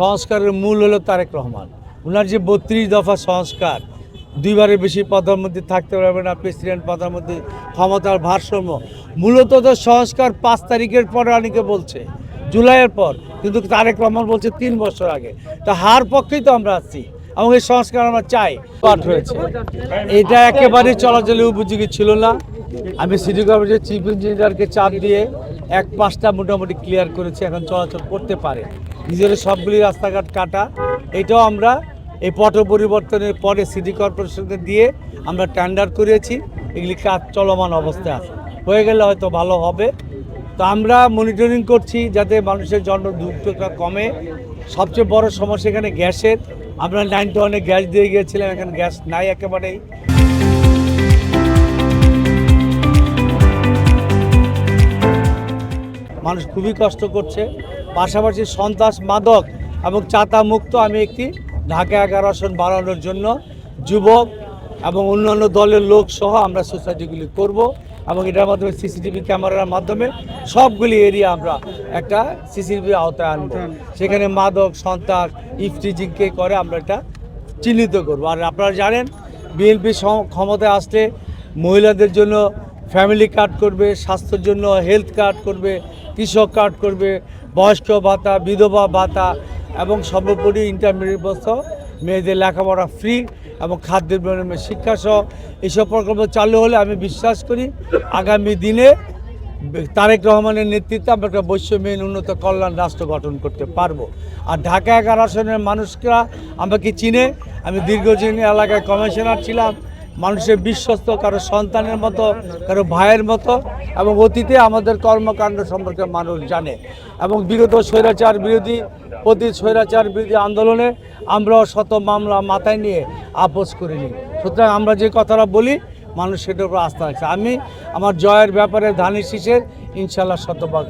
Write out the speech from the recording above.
সংস্কারের মূল হলো তারেক রহমান। ওনার যে 32 দফা সংস্কার, দুইবারের বেশি প্রধানমন্ত্রী থাকতে পারবে না, প্রেসিডেন্ট প্রধানমন্ত্রী ক্ষমতার ভারসাম্য, মূলত তো সংস্কার 5 তারিখের পরে অনেকে বলছে জুলাইয়ের পর, কিন্তু তারেক রহমান বলছে 3 বছর আগে। তা হার পক্ষেই তো আমরা আছি এবং এই সংস্কার আমরা চাই। পাঠ হয়েছে, এটা একেবারেই চলাচলের উপযোগী ছিল না। আমি সিটি কর্পোরেশনের চিফ ইঞ্জিনিয়ারকে চাপ দিয়ে 1-5টা মোটামুটি ক্লিয়ার করেছি, এখন চলাচল করতে পারে। নিজের সবগুলি রাস্তাঘাট কাটা, এটাও আমরা এই পট পরিবর্তনের পরে সিটি কর্পোরেশনকে দিয়ে আমরা টেন্ডার করেছি, এগুলি কাজ চলমান অবস্থায় আছে, হয়ে গেলে হয়তো ভালো হবে। তো আমরা মনিটরিং করছি যাতে মানুষের জন্য দুর্ভোগটা কমে। সবচেয়ে বড় সমস্যা এখানে গ্যাসের, আমরা 9 টনে গ্যাস দিয়ে গিয়েছিলাম, এখন গ্যাস নাই একেবারেই। মানুষ খুবই কষ্ট করছে। পাশাপাশি সন্ত্রাস, মাদক এবং চাঁদা মুক্ত আমি একটি ঢাকা 11 আসন বাড়ানোর জন্য যুবক এবং অন্যান্য দলের লোক সহ আমরা সোসাইটিগুলি করব এবং এটার মাধ্যমে সিসিটিভি ক্যামেরার মাধ্যমে সবগুলি এরিয়া আমরা একটা সিসিটিভির আওতায় আনব। সেখানে মাদক, সন্ত্রাস, ইফটিজিংকে করে আমরা এটা চিহ্নিত করব। আর আপনারা জানেন বিএনপি ক্ষমতায় আসলে মহিলাদের জন্য ফ্যামিলি কার্ড করবে, স্বাস্থ্যের জন্য হেলথ কার্ড করবে, কৃষক কার্ড করবে, বয়স্ক ভাতা, বিধবা ভাতা এবং সর্বোপরি ইন্টারমিডিয়েট অবস্থা মেয়েদের লেখাপড়া ফ্রি এবং খাদ্যের বিনিময়ে শিক্ষাসহ এইসব প্রকল্প চালু হলে আমি বিশ্বাস করি আগামী দিনে তারেক রহমানের নেতৃত্বে আমরা একটা বৈষম্যহীন উন্নত কল্যাণ রাষ্ট্র গঠন করতে পারবো। আর ঢাকা 11 আসনের মানুষরা আমাকে চিনে, আমি দীর্ঘদিন এলাকায় কমিশনার ছিলাম, মানুষের বিশ্বস্ত, কারো সন্তানের মতো, কারো ভাইয়ের মতো, এবং অতীতে আমাদের কর্মকাণ্ড সম্পর্কে মানুষ জানে। এবং বিগত স্বৈরাচার বিরোধী আন্দোলনে আমরাও শত মামলা মাথায় নিয়ে আপোষ করিনি। সুতরাং আমরা যে কথাটা বলি মানুষ সেটার উপর আস্থা রাখছে। আমি আমার জয়ের ব্যাপারে ধানের শীষের ইনশাল্লাহ শতভাগ।